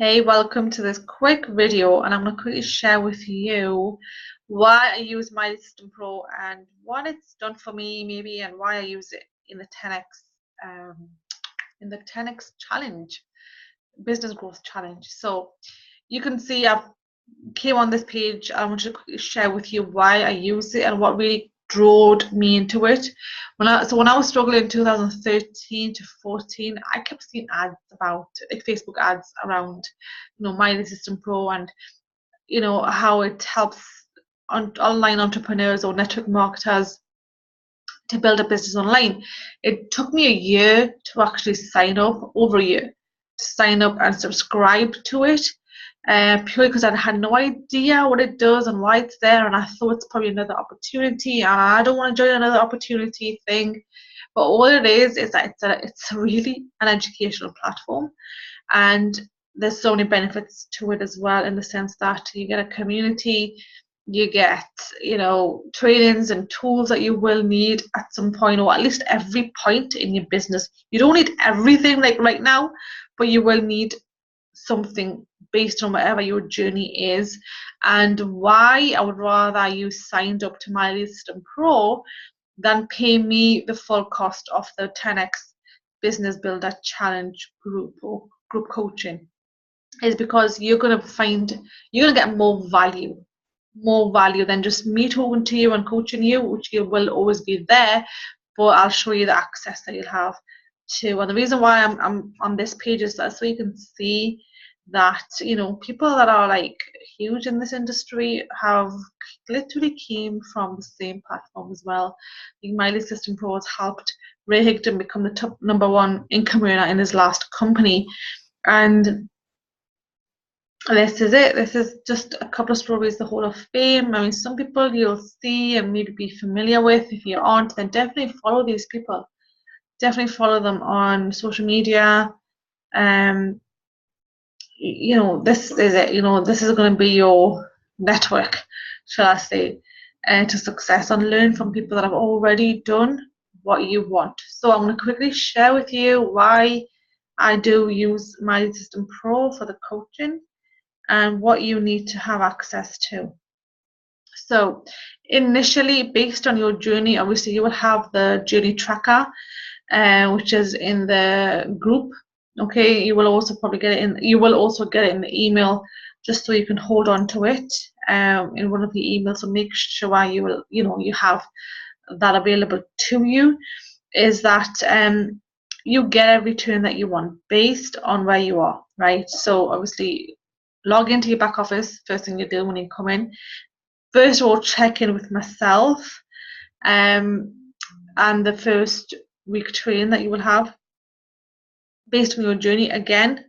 Hey, welcome to this quick video, and I'm going to quickly share with you why I use My System Pro and what it's done for me, maybe, and why I use it in the 10x um, challenge, business growth challenge. So you can see I've came on this page. I want to quickly share with you why I use it and what really drove me into it. When I was struggling in 2013 to 14, I kept seeing ads about like Facebook ads around, My System Pro and how it helps online entrepreneurs or network marketers to build a business online. It took me a year to actually sign up, over a year, to sign up and subscribe to it, purely because I had no idea what it does and why it's there, and I thought it's probably another opportunity, and I don't want to join another opportunity thing. But all it is that it's really an educational platform, and there's so many benefits to it as well, in the sense that you get a community, you get trainings and tools that you will need at some point, or at least every point in your business. You don't need everything like right now, but you will need something based on whatever your journey is. And why I would rather you signed up to My System Pro than pay me the full cost of the 10x Business Builder Challenge group or group coaching, is because you're going to get more value than just me talking to you and coaching you, which you will always be there, but I'll show you the access that you'll have to. And the reason why I'm on this page is that so you can see that people that are like huge in this industry have literally came from the same platform as well. I think My System Pro has helped Ray Higdon become the top #1 income earner in his last company, and this is it. This is just a couple of stories, the Hall of Fame. I mean, some people you'll see and maybe be familiar with. If you aren't, then definitely follow these people. Definitely follow them on social media. Um, this is it. This is going to be your network, shall I say, to success, and learn from people that have already done what you want. So I'm going to quickly share with you why I do use My System Pro for the coaching and what you need to have access to. So initially, based on your journey, obviously you will have the journey tracker, which is in the group. Okay, you will also probably get it in. You will also get it in the email, just so you can hold on to it in one of the emails. So make sure you have that available to you. Is that you get every turn that you want based on where you are, right? So obviously, log into your back office first thing you do when you come in. First of all, check in with myself and the first week training that you will have based on your journey. Again,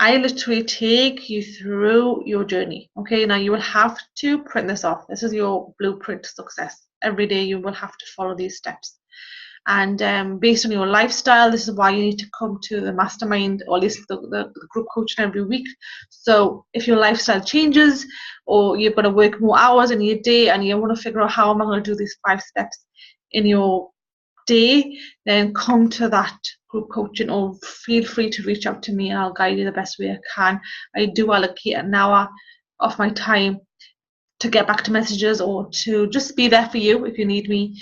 I literally take you through your journey. Okay, now you will have to print this off. This is your blueprint to success. Every day you will have to follow these steps. And based on your lifestyle, this is why you need to come to the mastermind, or at least the group coaching every week. So if your lifestyle changes, or you've got to work more hours in your day and you want to figure out how am I going to do these 5 steps in your day, then come to that group coaching, or feel free to reach out to me and I'll guide you the best way I can. I do allocate an hour of my time to get back to messages or to just be there for you if you need me.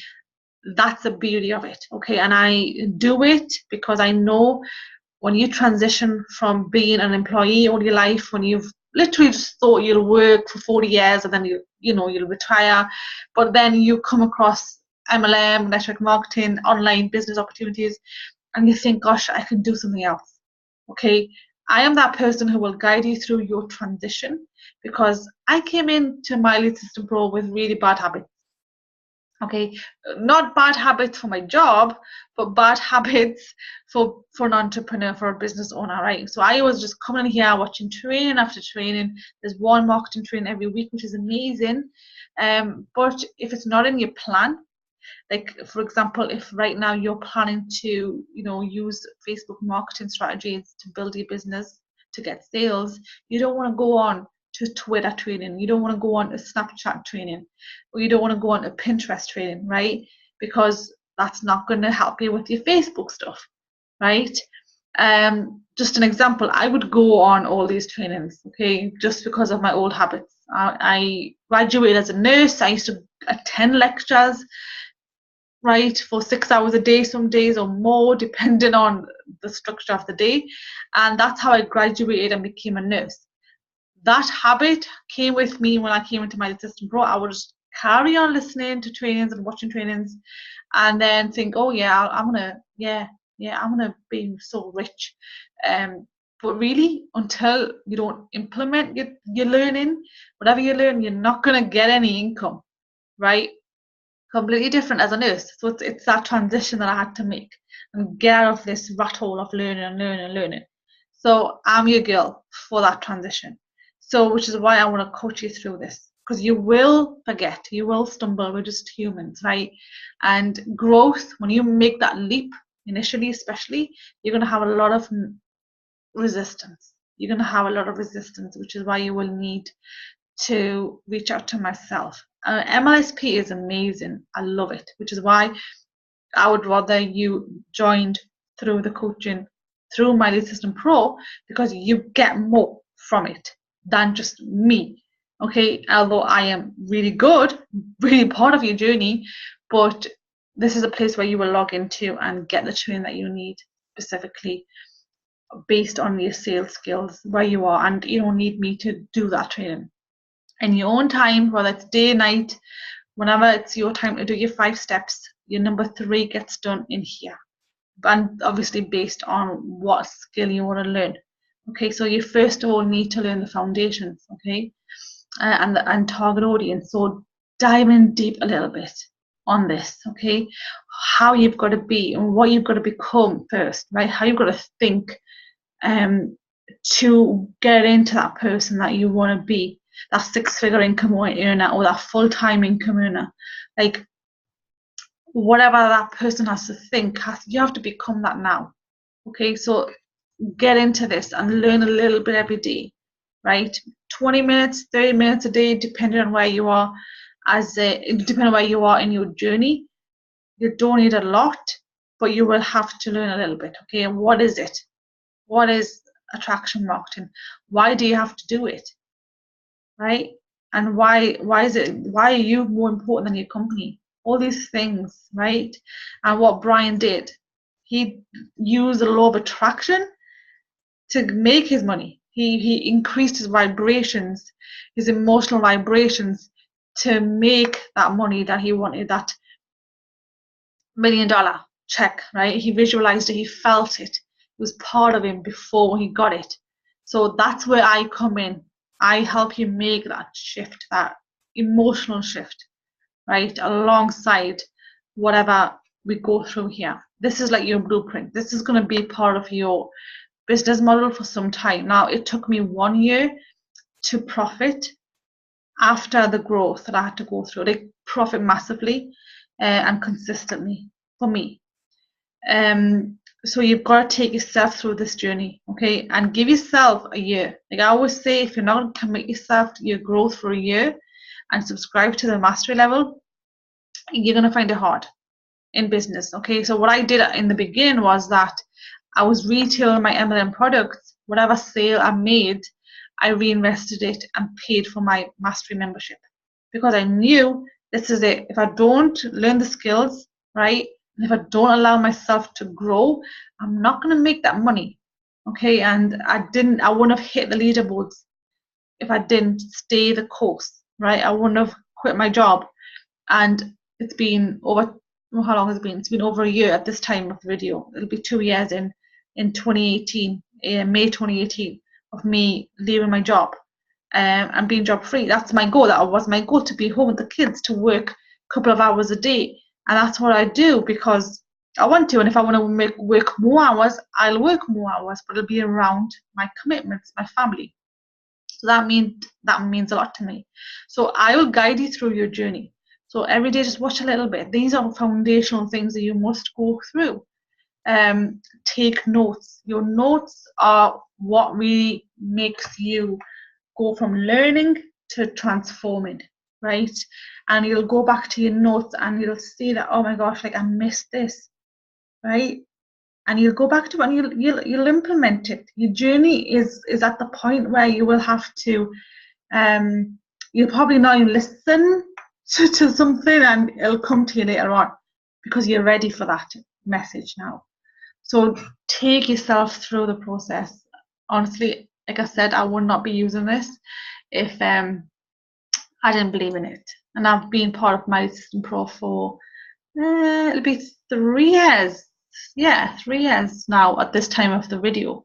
That's the beauty of it. Okay, and I do it because I know when you transition from being an employee all your life, when you've literally just thought you'll work for 40 years and then you'll retire, but then you come across MLM, network marketing, online business opportunities, and you think, gosh, I can do something else. Okay, I am that person who will guide you through your transition, because I came into My System Pro with really bad habits. Okay, not bad habits for my job, but bad habits for an entrepreneur, for a business owner, right? So I was just coming in here watching training after training. There's one marketing training every week, which is amazing, but if it's not in your plan, like for example, if right now you're planning to use Facebook marketing strategies to build your business, to get sales, you don't want to go on to Twitter training, you don't want to go on to Snapchat training, or you don't want to go on to Pinterest training, right? Because that's not going to help you with your Facebook stuff, right? Just an example, I would go on all these trainings, okay, just because of my old habits. I graduated as a nurse. I used to attend lectures, right, for 6 hours a day, some days or more, depending on the structure of the day. And that's how I graduated and became a nurse. That habit came with me when I came into my assistant pro. I would just carry on listening to trainings and watching trainings, and then think, oh yeah, I'm gonna be so rich. But really, until you don't implement your learning, whatever you learn, you're not gonna get any income, right? Completely different as a nurse. So it's that transition that I had to make and get out of this rat hole of learning and learning and learning. So I'm your girl for that transition. So which is why I want to coach you through this, because you will forget, you will stumble. We're just humans, right? And growth, when you make that leap initially, especially, you're going to have a lot of resistance. You're going to have a lot of resistance, which is why you will need to reach out to myself. MLSP is amazing. I love it, which is why I would rather you joined through the coaching through My Lead System Pro, because you get more from it than just me. Okay, although I am really good, really part of your journey, but this is a place where you will log into and get the training that you need specifically based on your sales skills where you are, and you don't need me to do that training in your own time, whether it's day, night, whenever it's your time to do your 5 steps. Your number 3 gets done in here, and obviously based on what skill you want to learn. Okay, so you first of all need to learn the foundations, okay, and target audience. So dive in deep a little bit on this, okay, how you've got to be and what you've got to become first, right? How you've got to think to get into that person that you want to be, that 6-figure income earner or that full-time income earner. Like, whatever that person has to think, you have to become that now. Okay, so get into this and learn a little bit every day, right? 20 minutes, 30 minutes a day, depending on where you are, depending on where you are in your journey. You don't need a lot, but you will have to learn a little bit. Okay, and what is it? What is attraction marketing? Why do you have to do it? Right? And why are you more important than your company? All these things, right? And what Brian did, he used the law of attraction to make his money. He increased his vibrations, his emotional vibrations, to make that money that he wanted, that $1 million check, right? He visualized it, he felt it. It was part of him before he got it. So that's where I come in. I help you make that shift, that emotional shift, right? Alongside whatever we go through here. This is like your blueprint. This is going to be part of your business model for some time. Now, it took me 1 year to profit after the growth that I had to go through. They profit massively and consistently for me. So you've got to take yourself through this journey, okay, and give yourself a year. Like I always say, if you're not going to commit yourself to your growth for a year and subscribe to the mastery level, you're going to find it hard in business. Okay, so what I did in the beginning was that I was retailing my MLM products. Whatever sale I made, I reinvested it and paid for my mastery membership, because I knew this is it. If I don't learn the skills, right, and if I don't allow myself to grow, I'm not going to make that money. Okay, and I wouldn't have hit the leaderboards if I didn't stay the course, right? I wouldn't have quit my job. And it's been over, well, how long has it been? It's been over a year at this time of the video. It'll be 2 years in 2018, May 2018, of me leaving my job and being job free. That's my goal. That was my goal, to be home with the kids, to work a couple of hours a day. And that's what I do because I want to. And if I want to work more hours, I'll work more hours, but it'll be around my commitments, my family. So that means a lot to me. So I will guide you through your journey. So every day, just watch a little bit. These are foundational things that you must go through. Take notes. Your notes are what really makes you go from learning to transforming, right? And you'll go back to your notes and you'll see that, oh my gosh, like I missed this, right? and you'll go back to it and you'll implement it. Your journey is at the point where you will have to you'll probably not even listen to something, and it'll come to you later on because you're ready for that message now. So take yourself through the process. Honestly, like I said, I would not be using this if I didn't believe in it. And I've been part of My Assistant Pro for it'll be 3 years. Yeah, 3 years now at this time of the video.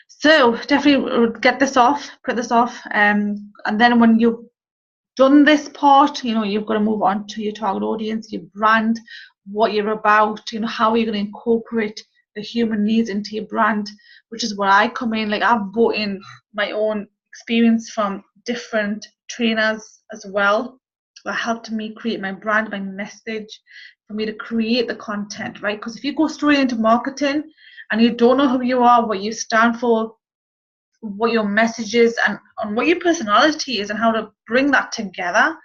So definitely get this off, put this off, and then when you've done this part, you've got to move on to your target audience, your brand, what you're about, how are you going to incorporate the human needs into your brand, which is where I come in. Like, I've brought in my own experience from different trainers as well, that helped me create my brand, my message, for me to create the content, right? Because if you go straight into marketing and you don't know who you are, what you stand for, what your message is, and what your personality is, and how to bring that together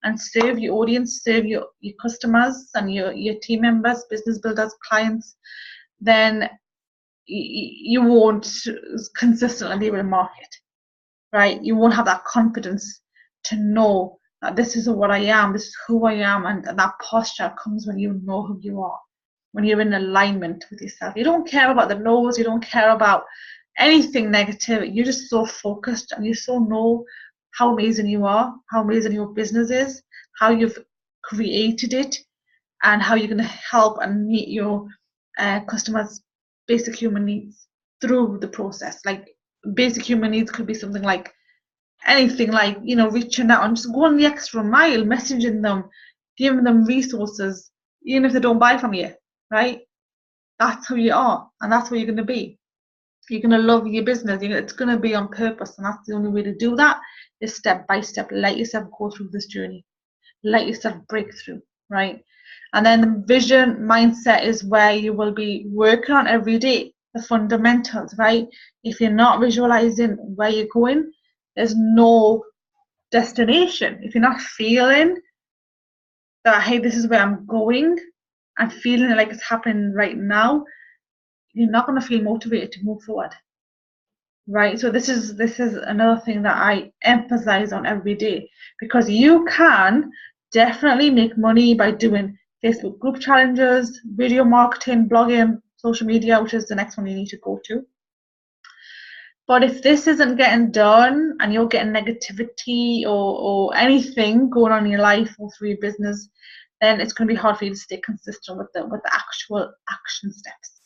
and serve your audience, serve your customers and your team members, business builders, clients, then you won't consistently be able to market, right? You won't have that confidence to know that this is what I am, this is who I am, and that posture comes when you know who you are, when you're in alignment with yourself. You don't care about the no's, you don't care about anything negative. You're just so focused, and you so know how amazing you are, how amazing your business is, how you've created it, and how you're going to help and meet your customers' basic human needs through the process. Like, basic human needs could be something like anything, like, reaching out and just going the extra mile, messaging them, giving them resources, even if they don't buy from you, right? That's who you are, and that's who you're going to be. You're going to love your business. It's going to be on purpose, and that's the only way to do that is step by step. Let yourself go through this journey. Let yourself break through, right? And then the vision mindset is where you will be working on every day, the fundamentals, right? If you're not visualizing where you're going, there's no destination. If you're not feeling that, hey, this is where I'm going, and feeling like it's happening right now, you're not going to feel motivated to move forward, right? So this is another thing that I emphasize on every day, because you can definitely make money by doing Facebook group challenges, video marketing, blogging, social media, which is the next one you need to go to. But if this isn't getting done and you're getting negativity or anything going on in your life or through your business, then it's going to be hard for you to stay consistent with the actual action steps,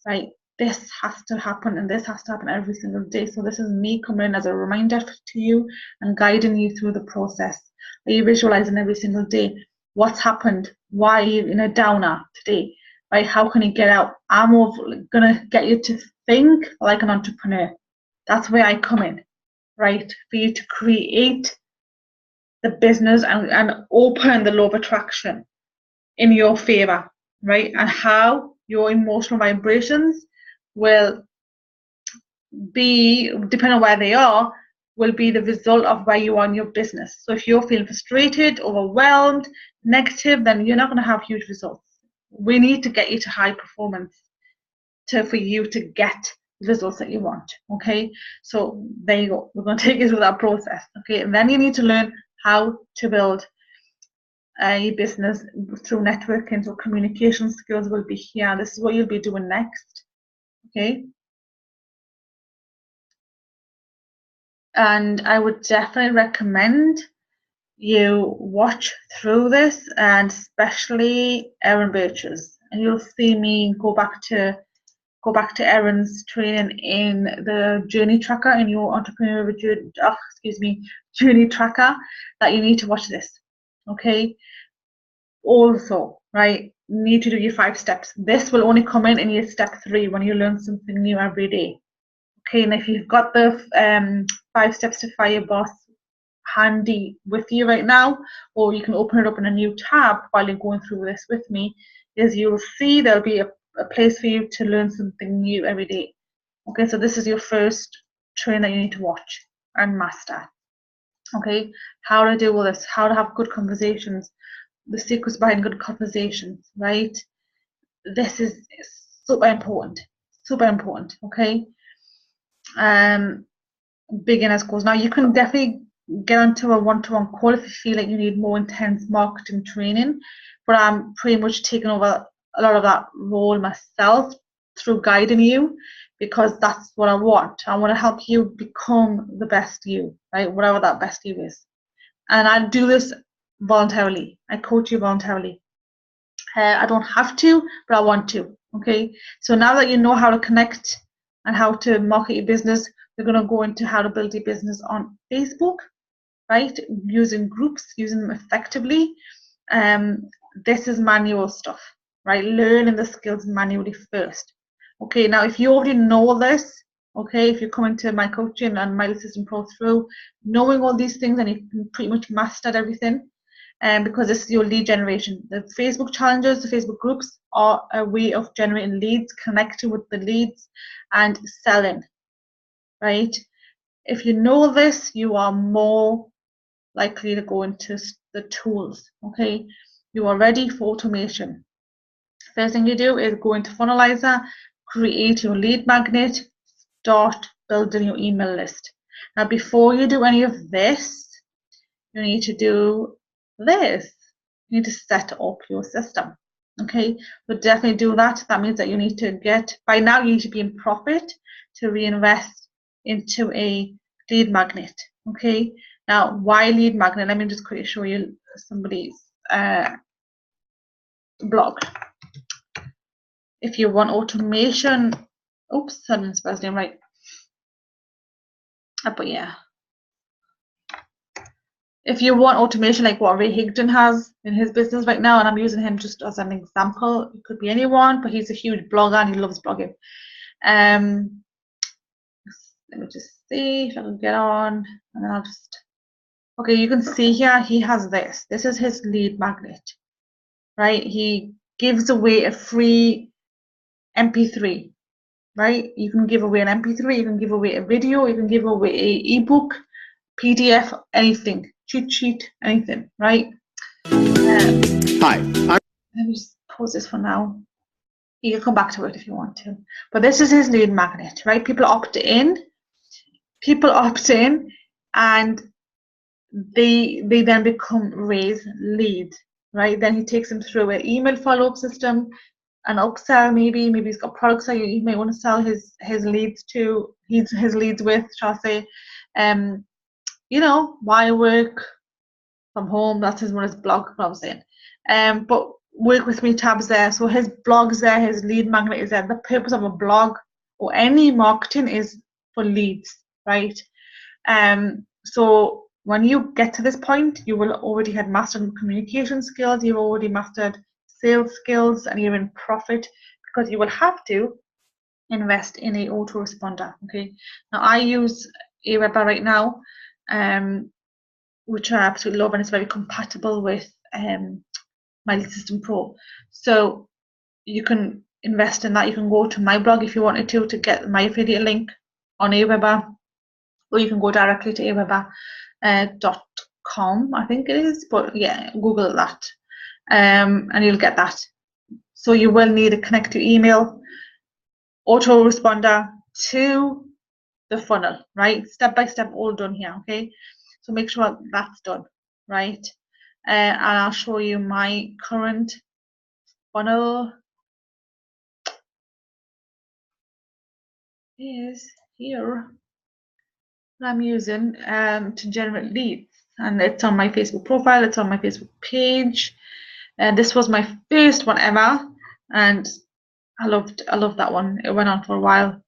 right? This has to happen, and this has to happen every single day. So this is me coming in as a reminder to you and guiding you through the process. Are you visualizing every single day what's happened? Why are you in a downer today? Right? How can you get out? I'm gonna get you to think like an entrepreneur. That's where I come in, right? For you to create the business and open the law of attraction in your favor, right? And how your emotional vibrations will be, depending on where they are, will be the result of where you are in your business. So if you're feeling frustrated, overwhelmed, negative, then you're not going to have huge results. We need to get you to high performance for you to get the results that you want. Okay, so there you go. We're going to take you through that process. Okay, and then you need to learn how to build a business through networking. So communication skills will be here. This is what you'll be doing next. Okay, and I would definitely recommend you watch through this, and especially Erin Birch's, and you'll see me go back to Erin's training in the journey tracker, in your entrepreneur journey tracker, that you need to watch this. Okay, also, right, you need to do your 5 steps. This will only come in your step 3 when you learn something new every day. Okay, and if you've got the 5 steps to fire your boss handy with you right now, or you can open it up in a new tab while you're going through this with me, is you'll see there'll be a place for you to learn something new every day. Okay, so this is your first train that you need to watch and master. Okay, how to deal with this, how to have good conversations, the secrets behind good conversations, right? This is super important, okay? Beginners course. Now you can definitely get onto a one-to-one call if you feel like you need more intense marketing training, but I'm pretty much taking over a lot of that role myself through guiding you, because that's what I want. I want to help you become the best you, right? Whatever that best you is. And I do this voluntarily. I coach you voluntarily. I don't have to, but I want to. Okay. So now that you know how to connect and how to market your business, we're going to go into how to build your business on Facebook, right? Using groups, using them effectively. This is manual stuff, right? Learning the skills manually first. Okay. Now, if you already know this, okay, if you're coming to my coaching and my Assistant Pro through knowing all these things and you've pretty much mastered everything, because this is your lead generation. The Facebook challenges, the Facebook groups are a way of generating leads, connecting with the leads and selling, right? If you know this, you are more likely to go into the tools, okay? You are ready for automation. First thing you do is go into Funnelizer, create your lead magnet, start building your email list. Now, before you do any of this, you need to do this. You need to set up your system. Okay, but definitely do that. That means that you need to get, by now you need to be in profit to reinvest into a lead magnet. Okay, now why lead magnet? Let me just quickly show you somebody's blog. If you want automation, oops, I didn't spell his name right. But yeah. If you want automation like what Ray Higdon has in his business right now, and I'm using him just as an example, it could be anyone, but he's a huge blogger and he loves blogging. Let me just see if I can get on, and then I'll just, okay, you can see here he has this. This is his lead magnet, right? He gives away a free MP3, right? You can give away an MP3, you can give away a video, you can give away an ebook, PDF, anything, cheat sheet, anything, right? Hi. Let me just pause this for now. You can come back to it if you want to. But this is his lead magnet, right? People opt in, and they then become Ray's lead, right? Then he takes them through an email follow-up system, an upsell, maybe he's got products that you may want to sell his leads to, his leads with, shall I say. You know, why work from home? That's one of his blog, what I'm saying. But work with me tabs there. So his blog's there, his lead magnet is there. The purpose of a blog or any marketing is for leads, right? So when you get to this point, you will already have mastered communication skills, you've already mastered sales skills, and you're in profit, because you will have to invest in a autoresponder. Okay, now I use Aweber right now, which I absolutely love, and it's very compatible with my Assistant Pro. So you can invest in that. You can go to my blog if you wanted to get my affiliate link on Aweber, or you can go directly to aweber.com, I think it is, but yeah, Google that, and you'll get that. So you will need to connect your email autoresponder to the funnel, right? Step by step, all done here, okay? So make sure that's done, right? And I'll show you my current funnel is here that I'm using to generate leads, and it's on my Facebook profile, it's on my Facebook page, and this was my first one ever, and I loved that one. It went on for a while.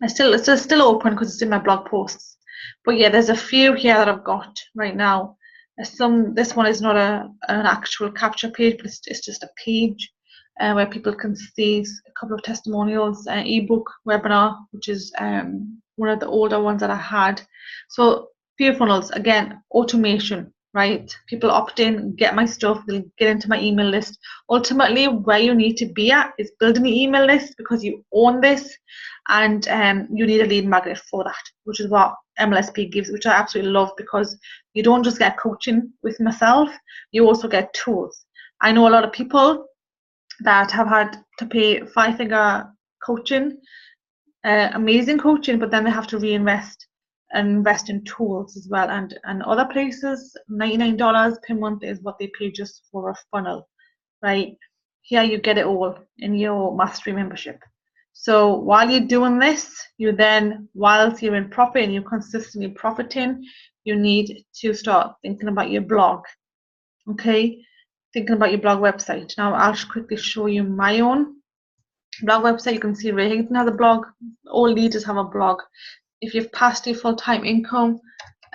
It's still open because it's in my blog posts, but yeah, there's a few here that I've got right now. This one is not an actual capture page, but it's just a page where people can see a couple of testimonials, ebook webinar, which is one of the older ones that I had. So few funnels, again, automation, right? People opt in, get my stuff, they'll get into my email list. Ultimately, where you need to be at is building the email list, because you own this, and you need a lead magnet for that, which is what MLSP gives, which I absolutely love, because you don't just get coaching with myself, you also get tools. I know a lot of people that have had to pay 5-figure coaching, amazing coaching, but then they have to reinvest and invest in tools as well. And other places, $99 per month is what they pay just for a funnel, right? Here you get it all in your mastery membership. So while you're doing this, you then, whilst you're in profit and you're consistently profiting, you need to start thinking about your blog, okay? Thinking about your blog website. Now I'll quickly show you my own blog website. You can see Ray Higgins has a blog. All leaders have a blog. If you've passed your full-time income,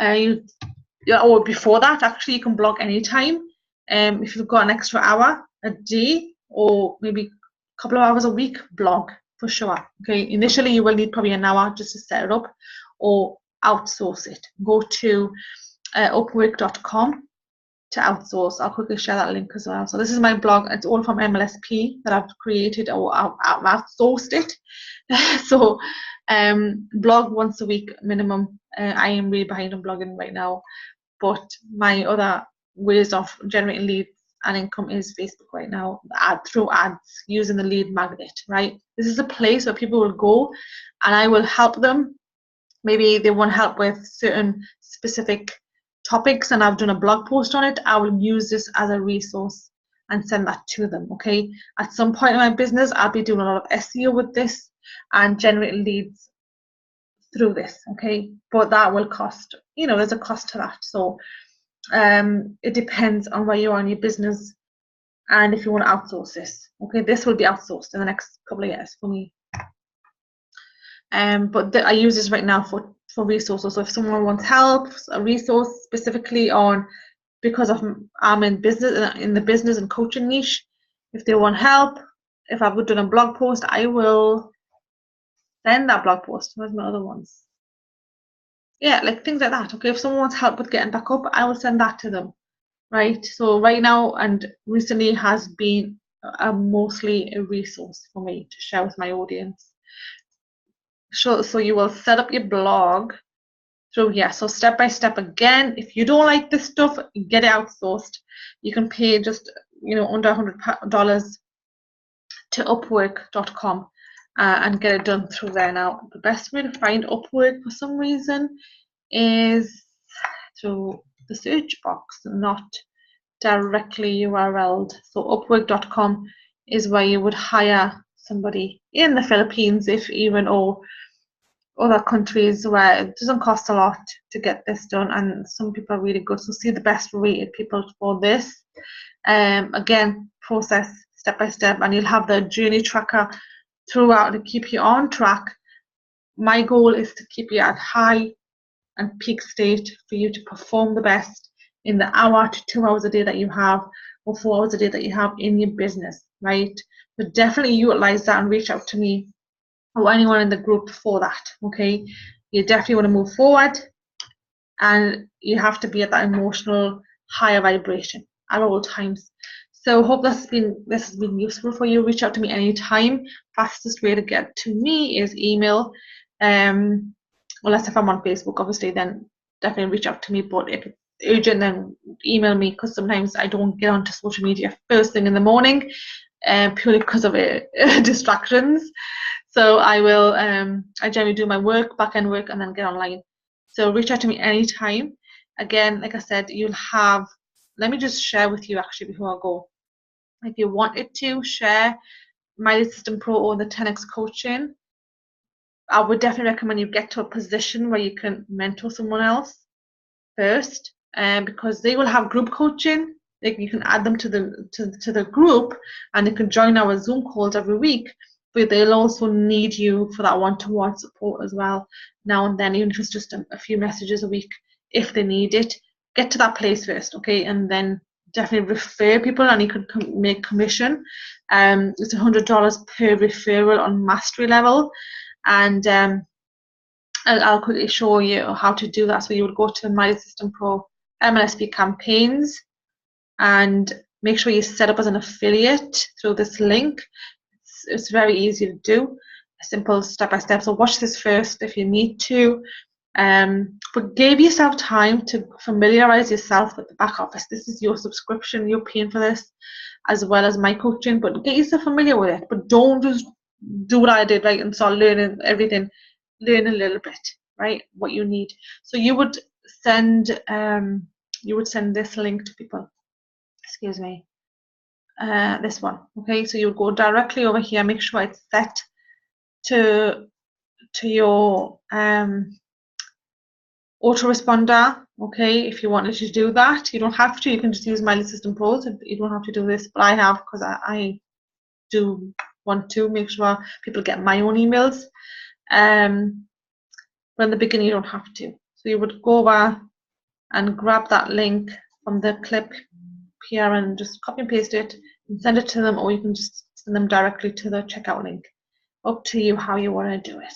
or before that, actually, you can blog anytime. If you've got an extra hour a day, or maybe a couple of hours a week, blog for sure. Okay, initially you will need probably an hour just to set it up, or outsource it. Go to upwork.com to outsource. I'll quickly share that link as well. So this is my blog. It's all from MLSP that I've created, or I've outsourced it. So blog once a week minimum. I am really behind on blogging right now, but my other ways of generating leads and income is Facebook right now, through ads, using the lead magnet, right? This is a place where people will go and I will help them. Maybe they want help with certain specific topics and I've done a blog post on it. I will use this as a resource and send that to them, okay? At some point in my business, I'll be doing a lot of SEO with this and generate leads through this, okay? But that will cost, there's a cost to that. So it depends on where you are in your business and if you want to outsource this, okay? This will be outsourced in the next couple of years for me. But I use this right now for resources. So if someone wants help, a resource specifically on, because I'm in the business and coaching niche, if they want help, if I've done a blog post, I will send that blog post. Where's my other ones? Yeah, like things like that. Okay, if someone wants help with getting back up, I will send that to them, right? So right now and recently has been mostly a resource for me to share with my audience. So you will set up your blog through here. So step by step again. If you don't like this stuff, get it outsourced. You can pay just under $100 to Upwork.com and get it done through there. Now the best way to find Upwork for some reason is through the search box, not directly URL'd. So Upwork.com is where you would hire somebody in the Philippines, if even, or other countries where it doesn't cost a lot to get this done, and some people are really good. So see the best rated people for this. Again, process step by step, and you'll have the journey tracker throughout to keep you on track. My goal is to keep you at high and peak state for you to perform the best in the hour to 2 hours a day that you have, or 4 hours a day that you have in your business, right? But definitely utilize that and reach out to me or anyone in the group for that, okay? You definitely want to move forward, and you have to be at that emotional higher vibration at all times. So hope this has been useful for you. Reach out to me anytime. Fastest way to get to me is email. Unless if I'm on Facebook, obviously, then definitely reach out to me. But if it's urgent, then email me, because sometimes I don't get onto social media first thing in the morning, purely because of distractions. So I will, I generally do my back-end work, and then get online. So reach out to me anytime. Again, like I said, you'll have, let me just share with you actually before I go. If you wanted to share My System Pro or the 10x coaching, I would definitely recommend you get to a position where you can mentor someone else first, because they will have group coaching. Like, you can add them to the group, and they can join our Zoom calls every week. But they'll also need you for that one-to-one support as well, now and then, even if it's just a few messages a week if they need it. Get to that place first, okay, and then definitely refer people, and you can make commission. It's $100 per referral on mastery level, and I'll quickly show you how to do that. So you would go to My System Pro MLSP campaigns and make sure you set up as an affiliate through this link. It's very easy to do, a simple step by step. So watch this first if you need to. But give yourself time to familiarize yourself with the back office. This is your subscription, you're paying for this, as well as my coaching, but get yourself familiar with it. But don't just do what I did, right, and start learning everything. Learn a little bit, right, what you need. So you would send this link to people. Excuse me. This one, okay? So you would go directly over here. Make sure it's set to your autoresponder, okay? If you wanted to do that, you don't have to. You can just use My System Pros. You don't have to do this, but I have, because I do want to make sure people get my own emails. But in the beginning, you don't have to. So you would go over and grab that link from the clip here and just copy and paste it and send it to them, or you can just send them directly to the checkout link. Up to you how you want to do it.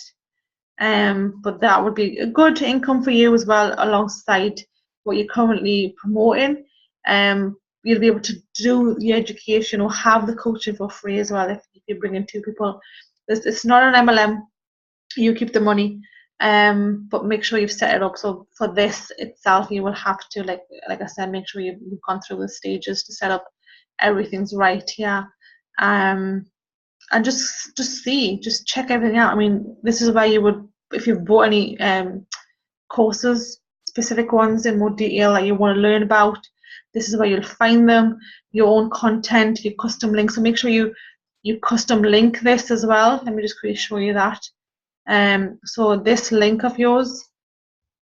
But that would be a good income for you as well, alongside what you're currently promoting. You'll be able to do the education or have the coaching for free as well if you bring in 2 people. It's not an MLM. You keep the money, but make sure you've set it up. So for this itself, you will have to, like I said, make sure you've gone through the stages to set up everything's right here. And just check everything out. I mean, this is where you would, if you've bought any courses, specific ones in more detail that you want to learn about, this is where you'll find them. Your own content, your custom links. So make sure you custom link this as well. Let me just quickly show you that. So this link of yours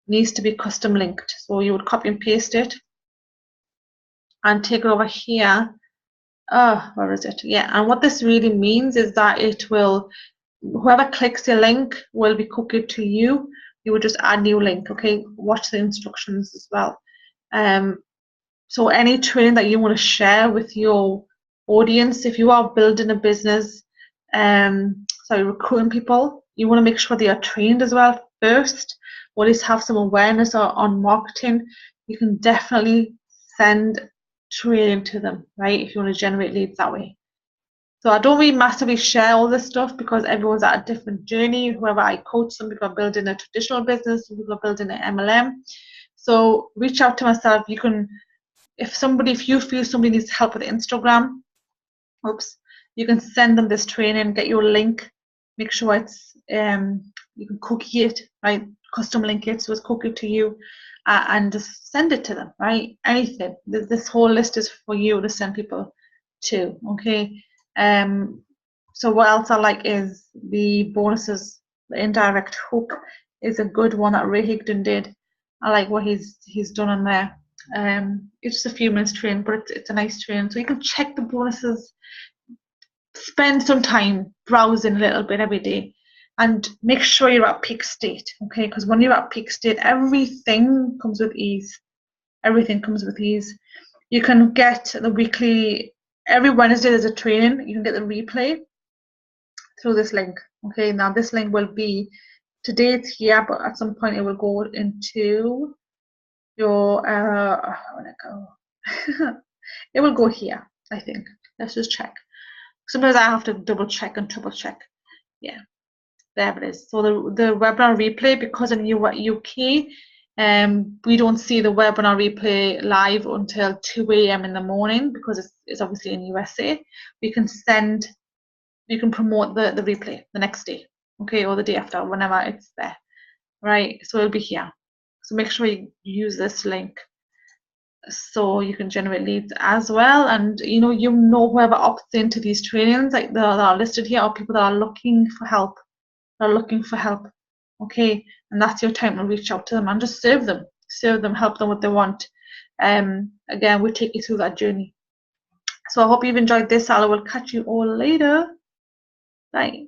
needs to be custom linked. So you would copy and paste it and take it over here. Where is it? Yeah, and what this really means is that it will, whoever clicks the link will be cookied to you. You would just add new link, okay? Watch the instructions as well. So any training that you want to share with your audience, if you are building a business, recruiting people, you want to make sure they are trained as well first, or at least have some awareness on marketing. You can definitely send training to them, right, if you want to generate leads that way. So I don't really massively share all this stuff because everyone's at a different journey. Whoever I coach, some people are building a traditional business, some people are building an MLM. So reach out to myself. You can, if you feel somebody needs help with Instagram, you can send them this training, get your link, make sure it's you can cookie it, right, custom link it so it's cookied to you, and just send it to them, right? Anything. This whole list is for you to send people to, okay? So what else I like is the bonuses. The indirect hook is a good one that Ray Higdon did. I like what he's done on there. It's just a few minutes train, but it's a nice train. So you can check the bonuses, spend some time browsing a little bit every day, and make sure you're at peak state, okay? Because when you're at peak state, everything comes with ease. Everything comes with ease. You can get the weekly, every Wednesday there's a training. You can get the replay through this link, okay? Now this link will be, today it's here, but at some point it will go into your, where'd it go? It will go here, I think. Let's just check. Sometimes I have to double check and triple check. Yeah, there it is. So the webinar replay, because in UK, we don't see the webinar replay live until 2 a.m. in the morning because it's obviously in USA. You can promote the replay the next day, okay, or the day after, whenever it's there, right? So it'll be here. So make sure you use this link so you can generate leads as well. And whoever opts into these trainings, like that are listed here, are people that are looking for help. Okay, and that's your time to reach out to them and just serve them, help them what they want. Again, we'll take you through that journey. So I hope you've enjoyed this. I will catch you all later. Bye.